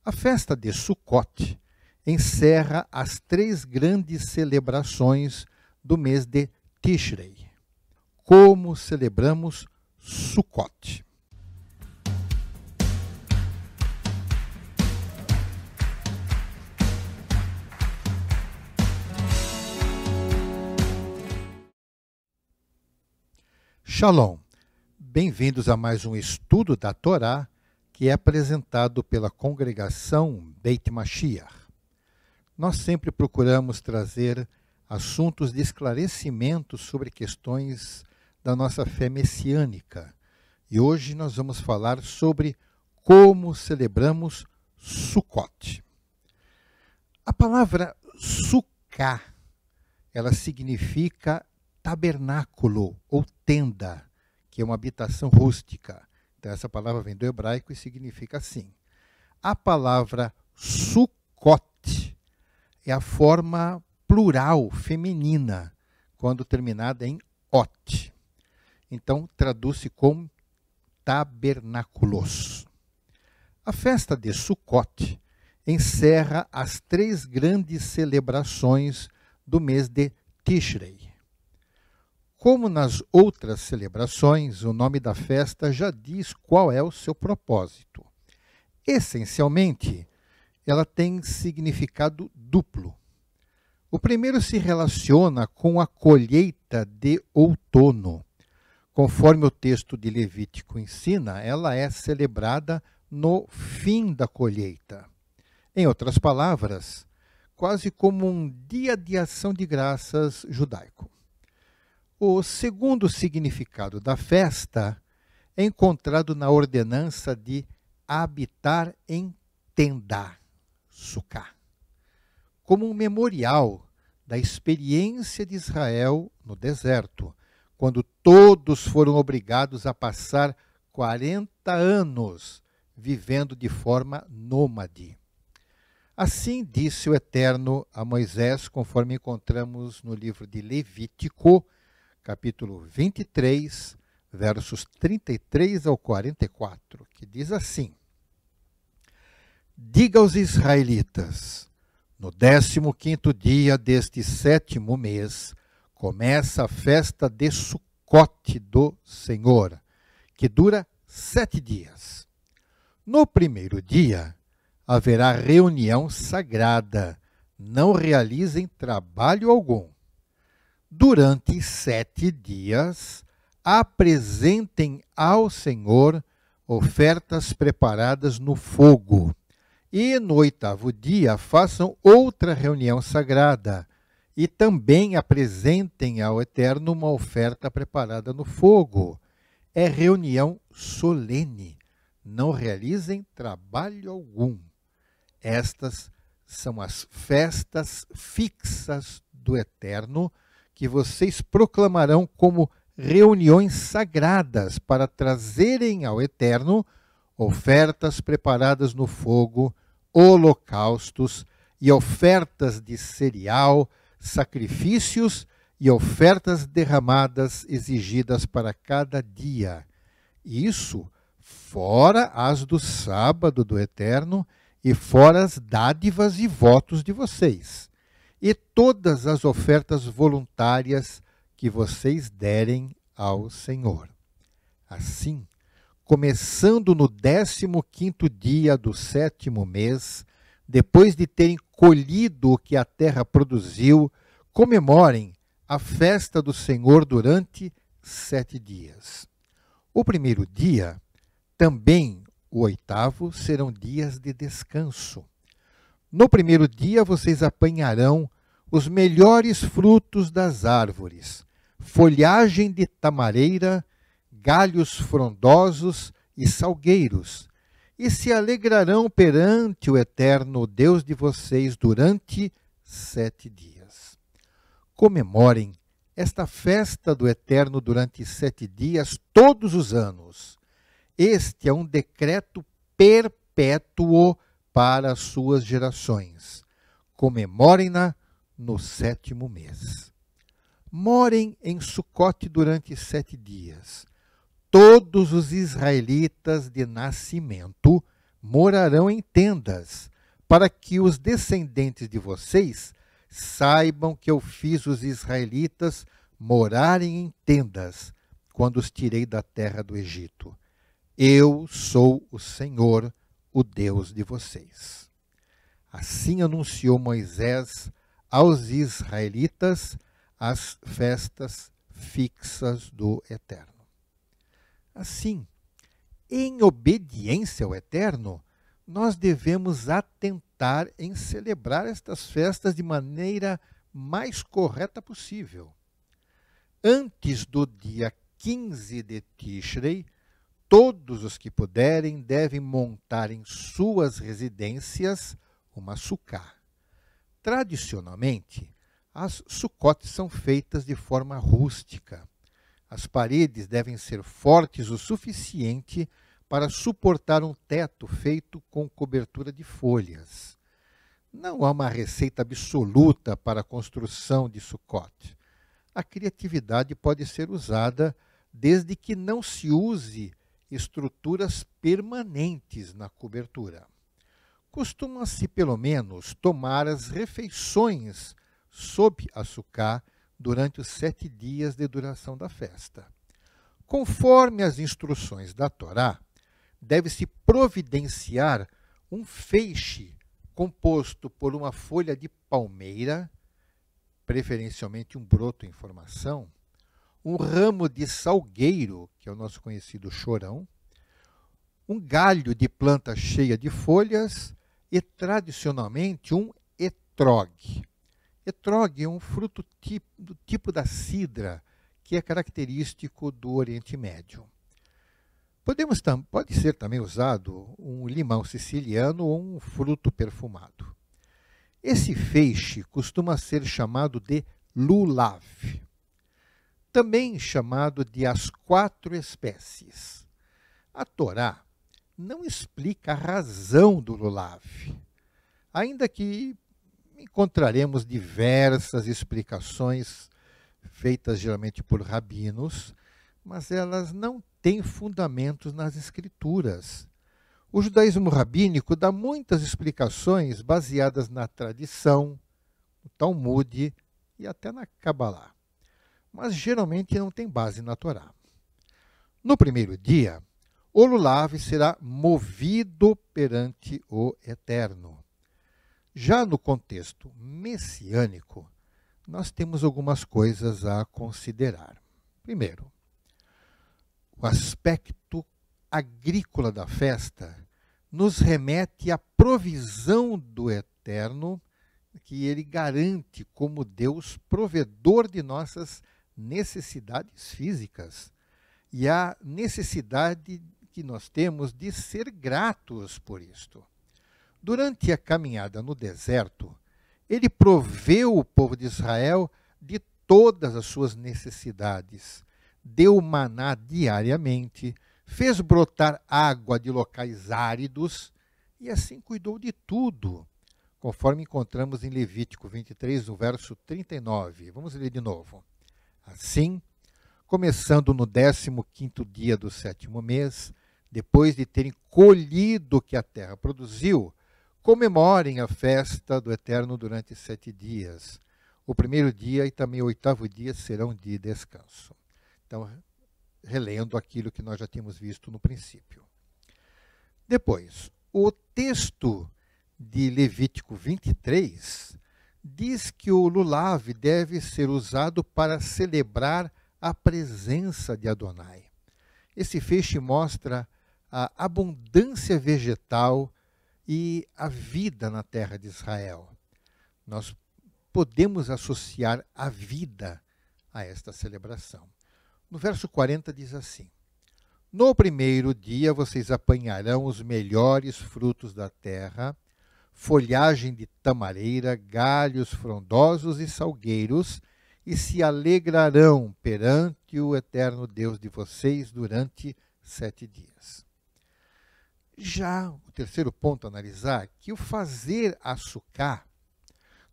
A festa de Sukkot encerra as 3 grandes celebrações do mês de Tishrei. Como celebramos Sukkot? Shalom! Bem-vindos a mais um estudo da Torá, que é apresentado pela congregação Beit Mashiach. Nós sempre procuramos trazer assuntos de esclarecimento sobre questões da nossa fé messiânica. E hoje nós vamos falar sobre como celebramos Sukkot. A palavra Sukkah, ela significa tabernáculo ou tenda, que é uma habitação rústica. Então, essa palavra vem do hebraico e significa assim. A palavra Sukkot é a forma plural feminina, quando terminada em ot. Então, traduz-se como tabernáculos. A festa de Sukkot encerra as 3 grandes celebrações do mês de Tishrei. Como nas outras celebrações, o nome da festa já diz qual é o seu propósito. Essencialmente, ela tem significado duplo. O primeiro se relaciona com a colheita de outono. Conforme o texto de Levítico ensina, ela é celebrada no fim da colheita. Em outras palavras, quase como um dia de ação de graças judaico. O segundo significado da festa é encontrado na ordenança de habitar em tenda, Sukkah, como um memorial da experiência de Israel no deserto, quando todos foram obrigados a passar 40 anos vivendo de forma nômade. Assim disse o Eterno a Moisés, conforme encontramos no livro de Levítico, capítulo 23, versos 33 ao 44, que diz assim: Diga aos israelitas, no 15º dia deste 7º mês, começa a festa de Sukkot do Senhor, que dura 7 dias. No primeiro dia, haverá reunião sagrada, não realizem trabalho algum. Durante 7 dias, apresentem ao Senhor ofertas preparadas no fogo. E no 8º dia, façam outra reunião sagrada. E também apresentem ao Eterno uma oferta preparada no fogo. É reunião solene. Não realizem trabalho algum. Estas são as festas fixas do Eterno, que vocês proclamarão como reuniões sagradas para trazerem ao Eterno ofertas preparadas no fogo, holocaustos e ofertas de cereal, sacrifícios e ofertas derramadas exigidas para cada dia. Isso fora as do sábado do Eterno e fora as dádivas e votos de vocês. E todas as ofertas voluntárias que vocês derem ao Senhor. Assim, começando no 15º dia do 7º mês, depois de terem colhido o que a terra produziu, comemorem a festa do Senhor durante 7 dias. O primeiro dia, também o 8º, serão dias de descanso. No primeiro dia, vocês apanharão os melhores frutos das árvores, folhagem de tamareira, galhos frondosos e salgueiros, e se alegrarão perante o Eterno Deus de vocês durante 7 dias. Comemorem esta festa do Eterno durante 7 dias todos os anos. Este é um decreto perpétuo para as suas gerações. Comemorem-na no 7º mês. Morem em Sucote durante 7 dias. Todos os israelitas de nascimento morarão em tendas, para que os descendentes de vocês saibam que eu fiz os israelitas morarem em tendas quando os tirei da terra do Egito. Eu sou o Senhor, o Deus de vocês. Assim anunciou Moisés aos israelitas as festas fixas do Eterno. Assim, em obediência ao Eterno, nós devemos atentar em celebrar estas festas de maneira mais correta possível. Antes do dia 15 de Tishrei, todos os que puderem devem montar em suas residências uma sucá. Tradicionalmente, as sucotes são feitas de forma rústica. As paredes devem ser fortes o suficiente para suportar um teto feito com cobertura de folhas. Não há uma receita absoluta para a construção de sucote. A criatividade pode ser usada desde que não se use estruturas permanentes na cobertura. Costuma-se, pelo menos, tomar as refeições sob a sucá durante os 7 dias de duração da festa. Conforme as instruções da Torá, deve-se providenciar um feixe composto por uma folha de palmeira, preferencialmente um broto em formação, um ramo de salgueiro, que é o nosso conhecido chorão, um galho de planta cheia de folhas e, tradicionalmente, um etrog. Etrog é um fruto do tipo da cidra, que é característico do Oriente Médio. Pode ser também usado um limão siciliano ou um fruto perfumado. Esse feixe costuma ser chamado de lulav, também chamado de as 4 espécies. A Torá não explica a razão do lulav, ainda que encontraremos diversas explicações feitas geralmente por rabinos, mas elas não têm fundamentos nas escrituras. O judaísmo rabínico dá muitas explicações baseadas na tradição, no Talmud e até na Kabbalah, mas geralmente não tem base na Torá. No primeiro dia, o lulav será movido perante o Eterno. Já no contexto messiânico, nós temos algumas coisas a considerar. Primeiro, o aspecto agrícola da festa nos remete à provisão do Eterno, que ele garante como Deus provedor de nossas necessidades físicas e a necessidade que nós temos de ser gratos por isto. Durante a caminhada no deserto, ele proveu o povo de Israel de todas as suas necessidades, deu maná diariamente, fez brotar água de locais áridos e assim cuidou de tudo, conforme encontramos em Levítico 23, no verso 39. Vamos ler de novo. Assim, começando no 15º dia do 7º mês, depois de terem colhido o que a terra produziu, comemorem a festa do Eterno durante 7 dias. O primeiro dia e também o 8º dia serão de descanso. Então, relendo aquilo que nós já tínhamos visto no princípio. Depois, o texto de Levítico 23 diz que o lulav deve ser usado para celebrar a presença de Adonai. Esse feixe mostra a abundância vegetal e a vida na terra de Israel. Nós podemos associar a vida a esta celebração. No verso 40 diz assim: no primeiro dia vocês apanharão os melhores frutos da terra, folhagem de tamareira, galhos frondosos e salgueiros, e se alegrarão perante o eterno Deus de vocês durante 7 dias. Já o terceiro ponto a analisar é que o fazer a sucá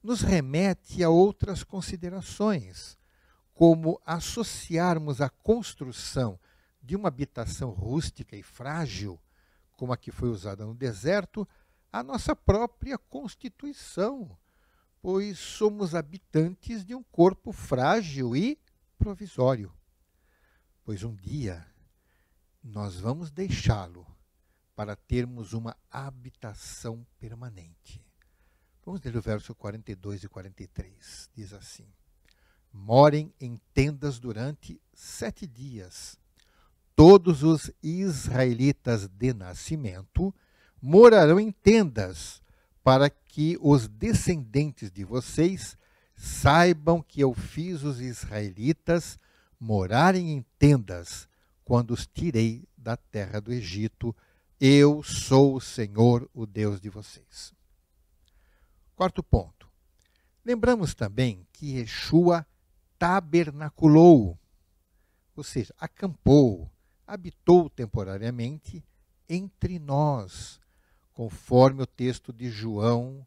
nos remete a outras considerações, como associarmos a construção de uma habitação rústica e frágil como a que foi usada no deserto, a nossa própria constituição, pois somos habitantes de um corpo frágil e provisório. Pois um dia nós vamos deixá-lo para termos uma habitação permanente. Vamos ler o verso 42 e 43. Diz assim: morem em tendas durante 7 dias. Todos os israelitas de nascimento morarão em tendas, para que os descendentes de vocês saibam que eu fiz os israelitas morarem em tendas quando os tirei da terra do Egito. Eu sou o Senhor, o Deus de vocês. Quarto ponto. Lembramos também que Yeshua tabernaculou, ou seja, acampou, habitou temporariamente entre nós, conforme o texto de João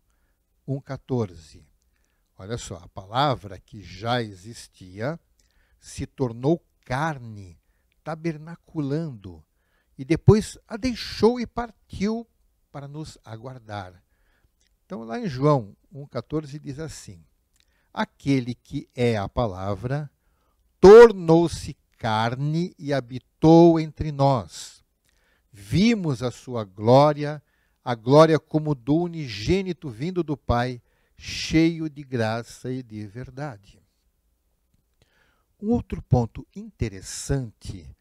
1,14. Olha só, a palavra que já existia se tornou carne, tabernaculando, e depois a deixou e partiu para nos aguardar. Então, lá em João 1,14 diz assim: aquele que é a palavra tornou-se carne e habitou entre nós. Vimos a sua glória, a glória como do unigênito vindo do Pai, cheio de graça e de verdade. Um outro ponto interessante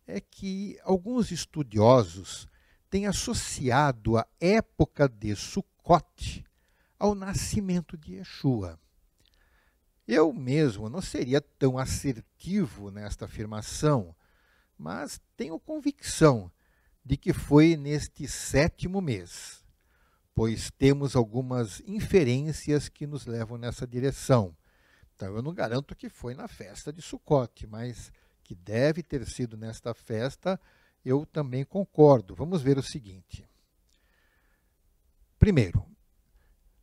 é que alguns estudiosos têm associado a época de Sucote ao nascimento de Yeshua. Eu mesmo não seria tão assertivo nesta afirmação, mas tenho convicção de que foi neste 7º mês, pois temos algumas inferências que nos levam nessa direção. Então, eu não garanto que foi na festa de Sucote, mas que deve ter sido nesta festa, eu também concordo. Vamos ver o seguinte. Primeiro,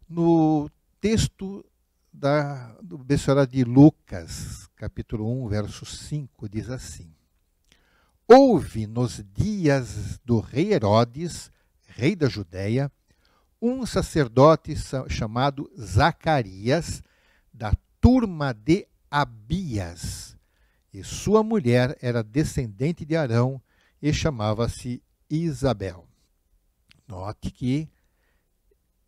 no texto do Bessará de Lucas, capítulo 1, verso 5, diz assim: houve nos dias do rei Herodes, rei da Judéia, um sacerdote chamado Zacarias, da turma de Abias, e sua mulher era descendente de Arão e chamava-se Isabel. Note que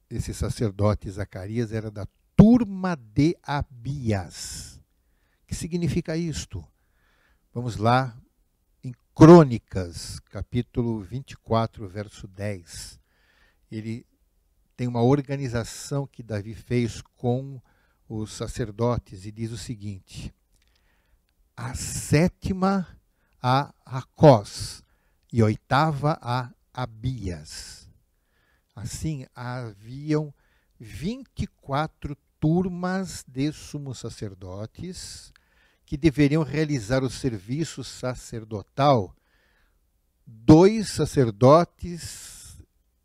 esse sacerdote Zacarias era da turma de Abias. O que significa isto? Vamos lá em Crônicas, capítulo 24, verso 10. Ele tem uma organização que Davi fez com os sacerdotes e diz o seguinte: a 7ª a Acós e a 8ª a Abias. Assim, haviam 24 turmas de sumos sacerdotes que deveriam realizar o serviço sacerdotal, 2 sacerdotes,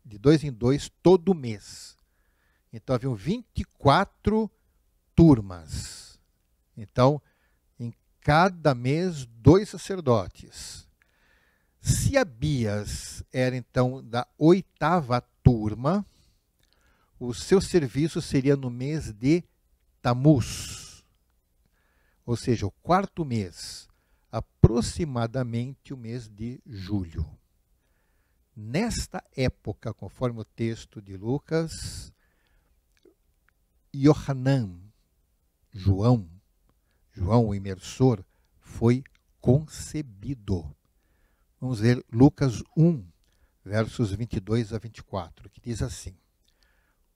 de 2 em 2, todo mês. Então, haviam 24 turmas. Então, em cada mês, 2 sacerdotes. Se Abias era, então, da 8ª turma, o seu serviço seria no mês de Tamuz, ou seja, o 4º mês, aproximadamente o mês de julho. Nesta época, conforme o texto de Lucas, Yohanan, João o imersor, foi concebido. Vamos ver Lucas 1, versos 22 a 24, que diz assim: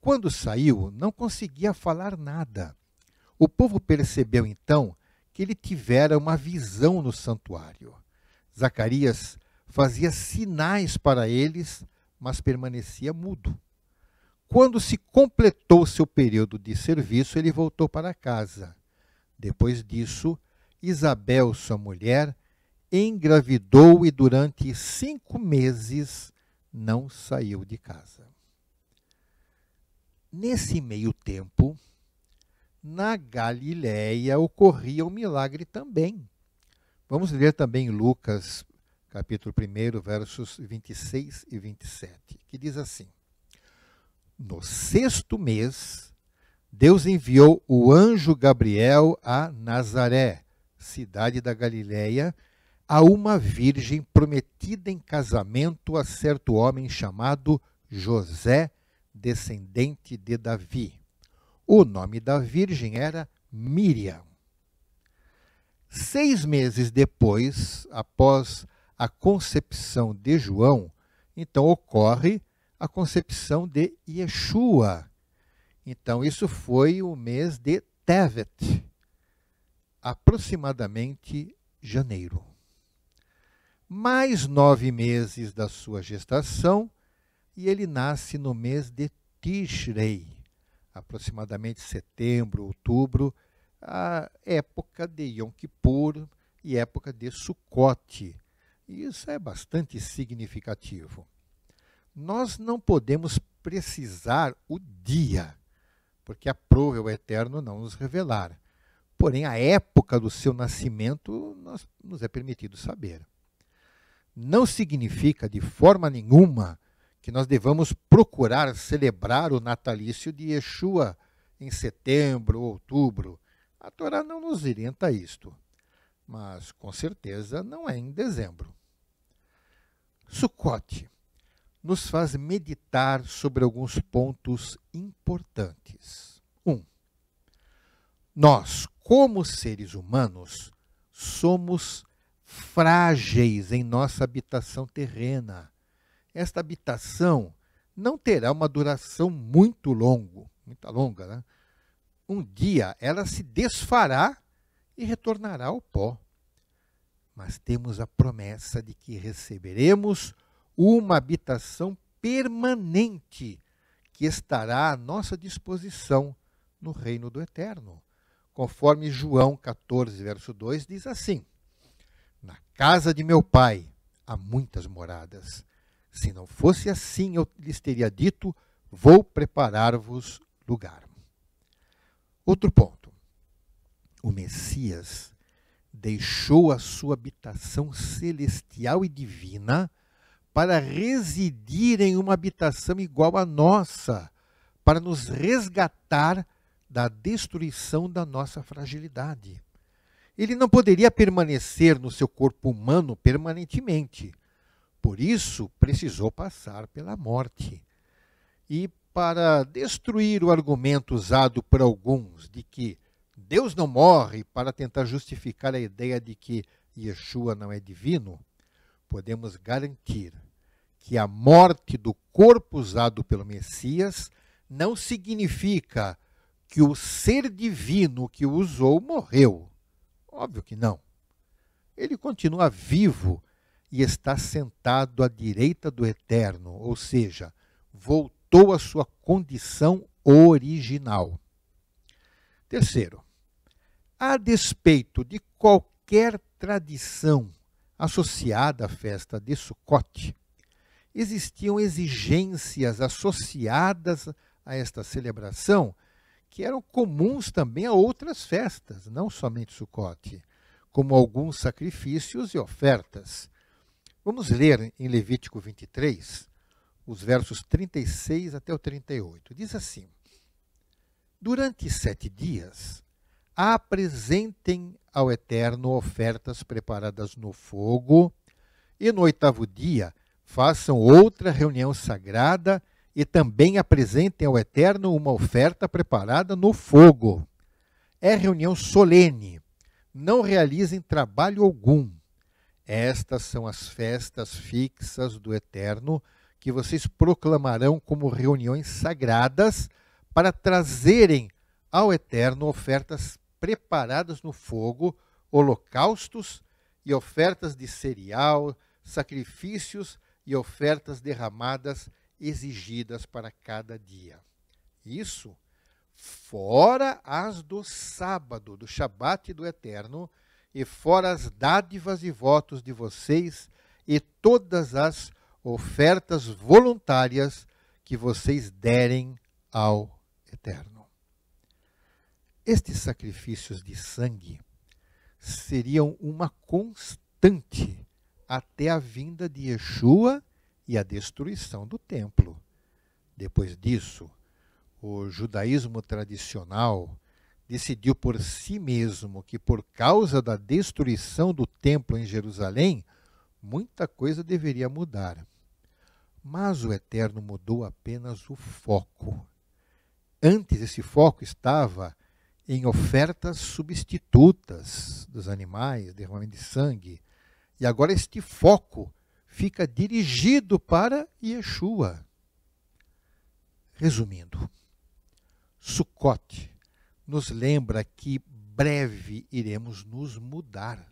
quando saiu, não conseguia falar nada. O povo percebeu então que ele tivera uma visão no santuário. Zacarias fazia sinais para eles, mas permanecia mudo. Quando se completou seu período de serviço, ele voltou para casa. Depois disso, Isabel, sua mulher, engravidou e durante 5 meses não saiu de casa. Nesse meio tempo, na Galiléia ocorria um milagre também. Vamos ler também Lucas capítulo 1, versos 26 e 27, que diz assim: No 6º mês, Deus enviou o anjo Gabriel a Nazaré, cidade da Galileia, a uma virgem prometida em casamento a certo homem chamado José, descendente de Davi. O nome da virgem era Miriam. 6 meses depois, após a concepção de João, então ocorre a concepção de Yeshua. Então isso foi o mês de Tevet, aproximadamente janeiro. Mais 9 meses da sua gestação, e ele nasce no mês de Tishrei, aproximadamente setembro, outubro, a época de Yom Kippur e época de Sukkot. E isso é bastante significativo. Nós não podemos precisar o dia, porque aprove o Eterno não nos revelar. Porém, a época do seu nascimento nos é permitido saber. Não significa de forma nenhuma que nós devamos procurar celebrar o natalício de Yeshua em setembro ou outubro. A Torá não nos orienta a isto, mas com certeza não é em dezembro. Sukkot nos faz meditar sobre alguns pontos importantes. 1. Nós, como seres humanos, somos frágeis em nossa habitação terrena. Esta habitação não terá uma duração muito longa, né? Um dia ela se desfará e retornará ao pó. Mas temos a promessa de que receberemos uma habitação permanente que estará à nossa disposição no reino do Eterno. Conforme João 14, verso 2, diz assim: Na casa de meu pai há muitas moradas. Se não fosse assim, eu lhes teria dito, vou preparar-vos lugar. Outro ponto. O Messias deixou a sua habitação celestial e divina para residir em uma habitação igual à nossa, para nos resgatar da destruição da nossa fragilidade. Ele não poderia permanecer no seu corpo humano permanentemente. Por isso, precisou passar pela morte. E para destruir o argumento usado por alguns de que Deus não morre para tentar justificar a ideia de que Yeshua não é divino, podemos garantir que a morte do corpo usado pelo Messias não significa que o ser divino que o usou morreu. Óbvio que não. Ele continua vivo e está sentado à direita do Eterno, ou seja, voltou à sua condição original. Terceiro, a despeito de qualquer tradição associada à festa de Sukkot, existiam exigências associadas a esta celebração que eram comuns também a outras festas, não somente Sukkot, como alguns sacrifícios e ofertas. Vamos ler em Levítico 23, os versos 36 até o 38. Diz assim: Durante 7 dias, apresentem ao Eterno ofertas preparadas no fogo, e no 8º dia façam outra reunião sagrada e também apresentem ao Eterno uma oferta preparada no fogo. É reunião solene, não realizem trabalho algum. Estas são as festas fixas do Eterno, que vocês proclamarão como reuniões sagradas para trazerem ao Eterno ofertas preparadas no fogo, holocaustos e ofertas de cereal, sacrifícios e ofertas derramadas exigidas para cada dia. Isso fora as do sábado, do Shabat do Eterno, e fora as dádivas e votos de vocês e todas as ofertas voluntárias que vocês derem ao Eterno. Estes sacrifícios de sangue seriam uma constante até a vinda de Yeshua e a destruição do templo. Depois disso, o judaísmo tradicional decidiu por si mesmo que, por causa da destruição do templo em Jerusalém, muita coisa deveria mudar. Mas o Eterno mudou apenas o foco. Antes, esse foco estava em ofertas substitutas dos animais, derramamento de sangue. E agora este foco fica dirigido para Yeshua. Resumindo, Sukkot nos lembra que breve iremos nos mudar,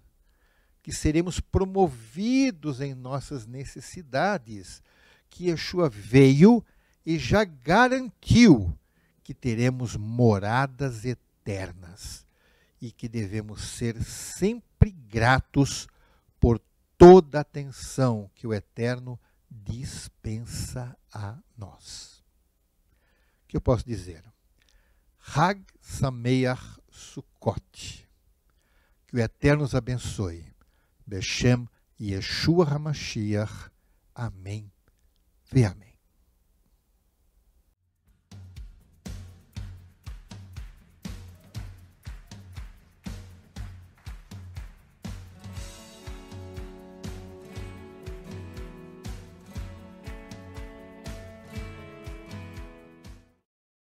que seremos promovidos em nossas necessidades, que Yeshua veio e já garantiu que teremos moradas eternas e que devemos ser sempre gratos por toda a atenção que o Eterno dispensa a nós. O que eu posso dizer? Hag Sameach Sukkot. Que o Eterno nos abençoe. Beshem Yeshua HaMashiach. Amém. Ve amém.